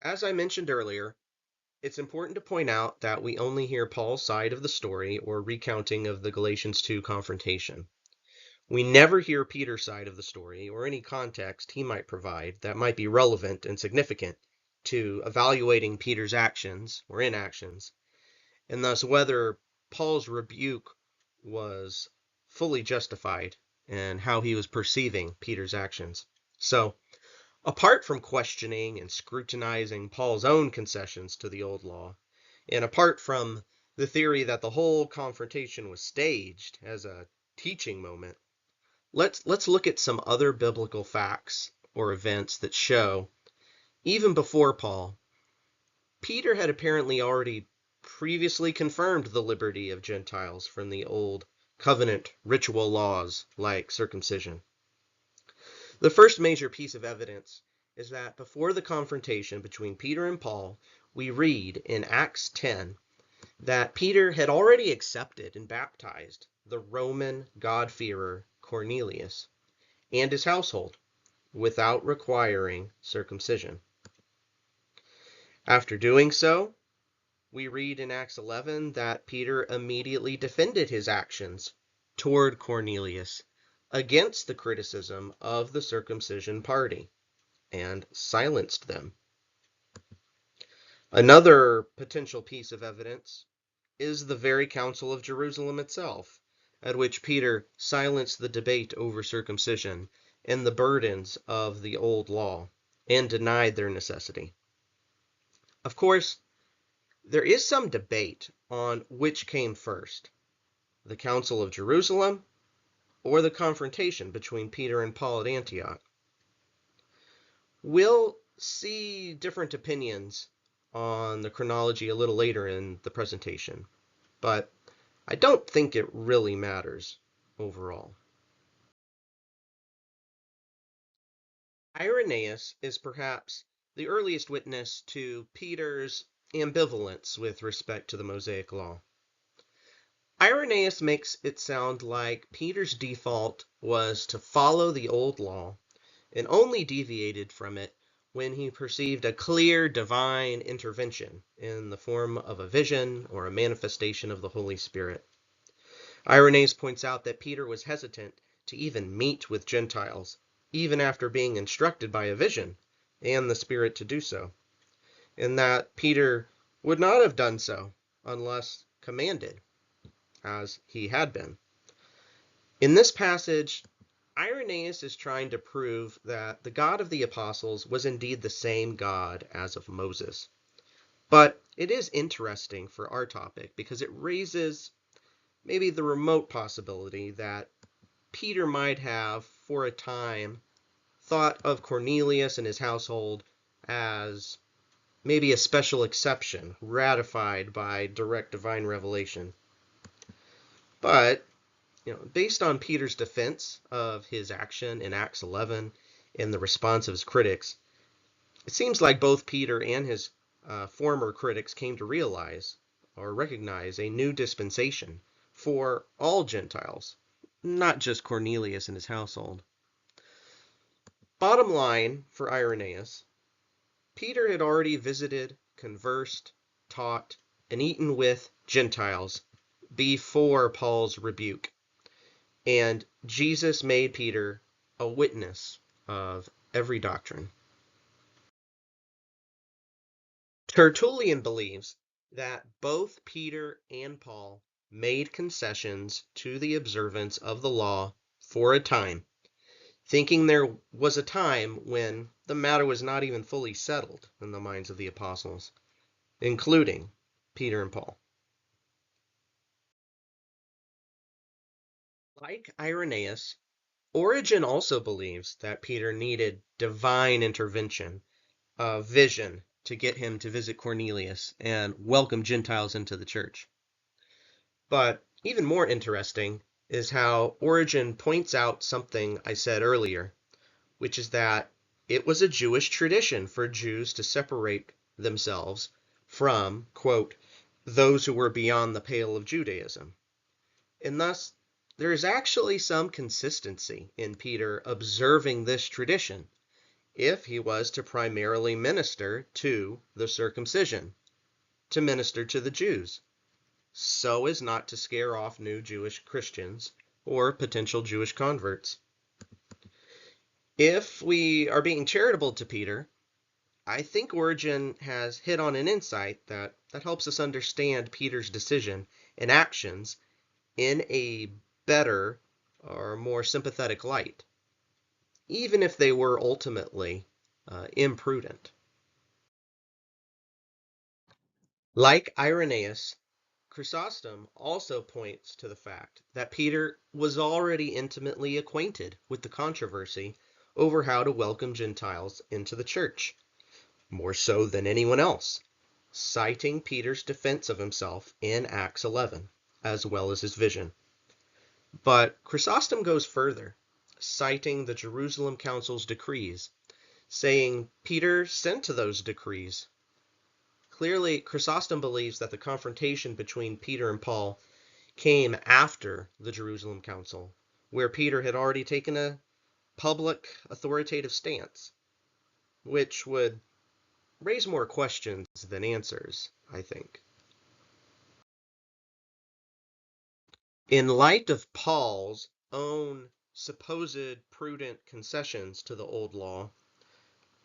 As I mentioned earlier, it's important to point out that we only hear Paul's side of the story or recounting of the Galatians 2 confrontation. We never hear Peter's side of the story or any context he might provide that might be relevant and significant to evaluating Peter's actions or inactions, and thus whether Paul's rebuke was fully justified and how he was perceiving Peter's actions. So, apart from questioning and scrutinizing Paul's own concessions to the old law, and apart from the theory that the whole confrontation was staged as a teaching moment, let's look at some other biblical facts or events that show, even before Paul, Peter had apparently already previously confirmed the liberty of Gentiles from the old covenant ritual laws like circumcision. The first major piece of evidence is that before the confrontation between Peter and Paul, we read in Acts 10 that Peter had already accepted and baptized the Roman God-fearer Cornelius and his household without requiring circumcision. After doing so, we read in Acts 11 that Peter immediately defended his actions toward Cornelius against the criticism of the circumcision party and silenced them. Another potential piece of evidence is the very Council of Jerusalem itself, at which Peter silenced the debate over circumcision and the burdens of the old law and denied their necessity. Of course, there is some debate on which came first, the Council of Jerusalem or the confrontation between Peter and Paul at Antioch. We'll see different opinions on the chronology a little later in the presentation, but I don't think it really matters overall. Irenaeus is perhaps the earliest witness to Peter's ambivalence with respect to the Mosaic law. Irenaeus makes it sound like Peter's default was to follow the old law and only deviated from it when he perceived a clear divine intervention in the form of a vision or a manifestation of the Holy Spirit. Irenaeus points out that Peter was hesitant to even meet with Gentiles, even after being instructed by a vision and the Spirit to do so, and that Peter would not have done so unless commanded, as he had been. In this passage, Irenaeus is trying to prove that the God of the apostles was indeed the same God as of Moses. But it is interesting for our topic because it raises maybe the remote possibility that Peter might have, for a time, thought of Cornelius and his household as maybe a special exception ratified by direct divine revelation. But based on Peter's defense of his action in Acts 11 and the response of his critics, it seems like both Peter and his former critics came to realize or recognize a new dispensation for all Gentiles, not just Cornelius and his household. Bottom line for Irenaeus, Peter had already visited, conversed, taught, and eaten with Gentiles before Paul's rebuke. And Jesus made Peter a witness of every doctrine. Tertullian believes that both Peter and Paul made concessions to the observance of the law for a time, thinking there was a time when the matter was not even fully settled in the minds of the apostles, including Peter and Paul. Like Irenaeus, Origen also believes that Peter needed divine intervention, a vision, to get him to visit Cornelius and welcome Gentiles into the church. But even more interesting is how Origen points out something I said earlier, which is that it was a Jewish tradition for Jews to separate themselves from, quote, those who were beyond the pale of Judaism. And thus, there is actually some consistency in Peter observing this tradition, if he was to primarily minister to the circumcision, to minister to the Jews, so as not to scare off new Jewish Christians or potential Jewish converts. If we are being charitable to Peter, I think Origen has hit on an insight that helps us understand Peter's decision and actions in a better or more sympathetic light, even if they were ultimately imprudent. Like Irenaeus, Chrysostom also points to the fact that Peter was already intimately acquainted with the controversy over how to welcome Gentiles into the church, more so than anyone else, citing Peter's defense of himself in Acts 11, as well as his vision. But Chrysostom goes further, citing the Jerusalem Council's decrees, saying Peter sent to those decrees. Clearly, Chrysostom believes that the confrontation between Peter and Paul came after the Jerusalem Council, where Peter had already taken a public authoritative stance, which would raise more questions than answers, I think. In light of Paul's own supposed prudent concessions to the old law,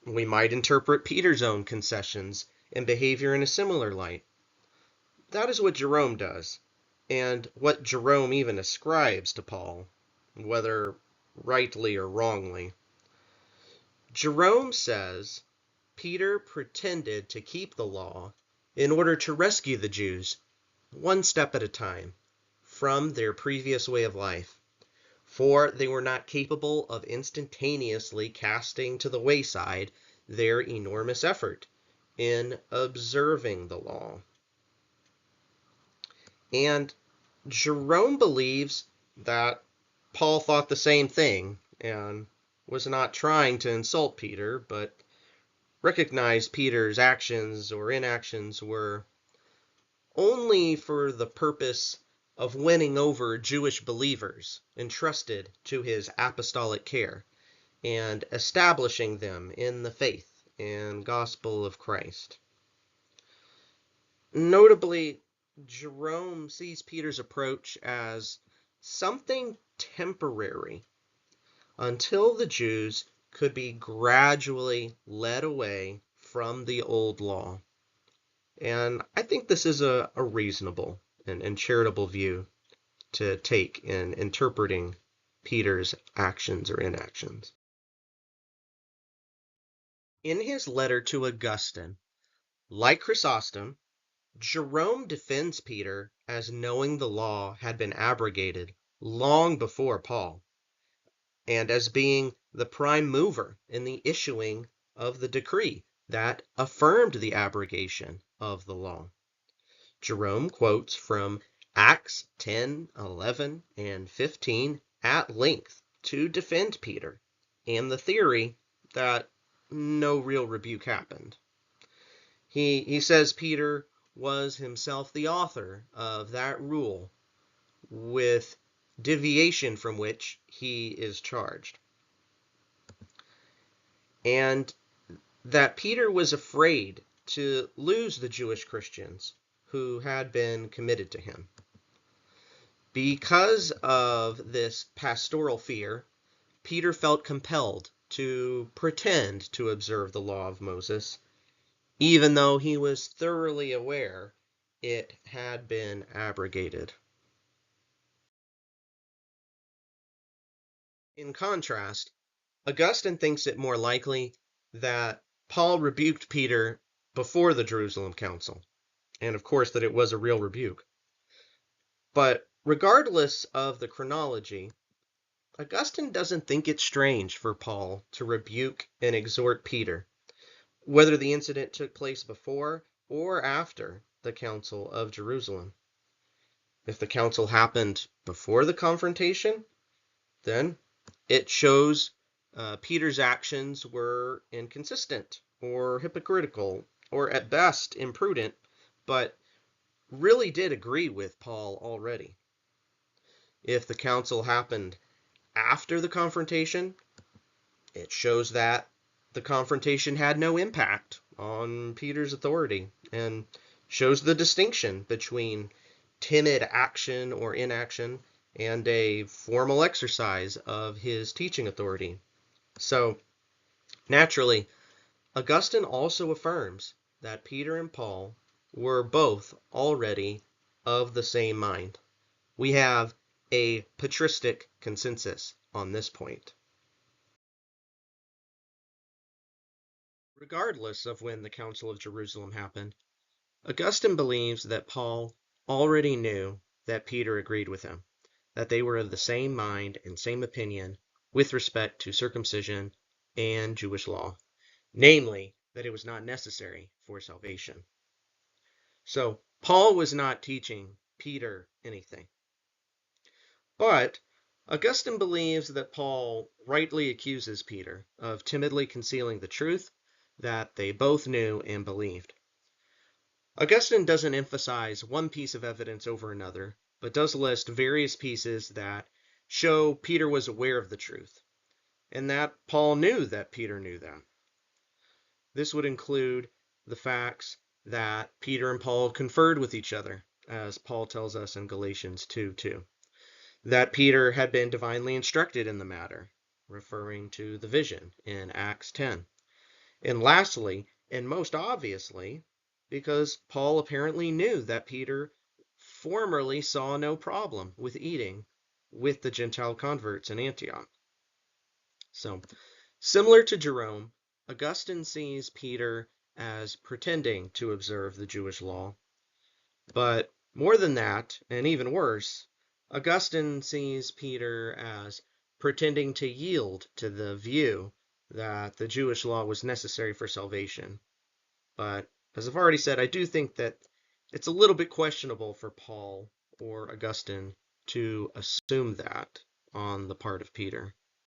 we might interpret Peter's own concessions and behavior in a similar light. That is what Jerome does, and what Jerome even ascribes to Paul, whether rightly or wrongly. Jerome says Peter pretended to keep the law in order to rescue the Jews, one step at a time, from their previous way of life, for they were not capable of instantaneously casting to the wayside their enormous effort in observing the law. And Jerome believes that Paul thought the same thing and was not trying to insult Peter, but recognized Peter's actions or inactions were only for the purpose of winning over Jewish believers entrusted to his apostolic care and establishing them in the faith and gospel of Christ. Notably, Jerome sees Peter's approach as something temporary until the Jews could be gradually led away from the old law. And I think this is a reasonable and charitable view to take in interpreting Peter's actions or inactions. In his letter to Augustine, like Chrysostom, Jerome defends Peter as knowing the law had been abrogated long before Paul, and as being the prime mover in the issuing of the decree that affirmed the abrogation of the law. Jerome quotes from Acts 10, 11, and 15 at length to defend Peter and the theory that no real rebuke happened. He says Peter was himself the author of that rule, with deviation from which he is charged. And that Peter was afraid to lose the Jewish Christians who had been committed to him. Because of this pastoral fear, Peter felt compelled to pretend to observe the law of Moses, even though he was thoroughly aware it had been abrogated. In contrast, Augustine thinks it more likely that Paul rebuked Peter before the Jerusalem Council, and of course that it was a real rebuke. But regardless of the chronology, Augustine doesn't think it strange for Paul to rebuke and exhort Peter, whether the incident took place before or after the Council of Jerusalem. If the council happened before the confrontation, then it shows Peter's actions were inconsistent or hypocritical or at best imprudent, but really did agree with Paul already. If the council happened after the confrontation, it shows that the confrontation had no impact on Peter's authority and shows the distinction between timid action or inaction and a formal exercise of his teaching authority. So, naturally, Augustine also affirms that Peter and Paul were both already of the same mind. We have a patristic consensus on this point. Regardless of when the Council of Jerusalem happened, Augustine believes that Paul already knew that Peter agreed with him, that they were of the same mind and same opinion with respect to circumcision and Jewish law, namely, that it was not necessary for salvation. So, Paul was not teaching Peter anything. But Augustine believes that Paul rightly accuses Peter of timidly concealing the truth that they both knew and believed. Augustine doesn't emphasize one piece of evidence over another, but does list various pieces that show Peter was aware of the truth, and that Paul knew that Peter knew that. This would include the facts that Peter and Paul conferred with each other, as Paul tells us in Galatians 2:2, that Peter had been divinely instructed in the matter, referring to the vision in Acts 10. And lastly, and most obviously, because Paul apparently knew that Peter formerly saw no problem with eating with the Gentile converts in Antioch. So, similar to Jerome, Augustine sees Peter as pretending to observe the Jewish law. But more than that, and even worse, Augustine sees Peter as pretending to yield to the view that the Jewish law was necessary for salvation. But as I've already said, I do think that it's a little bit questionable for Paul or Augustine to assume that on the part of Peter.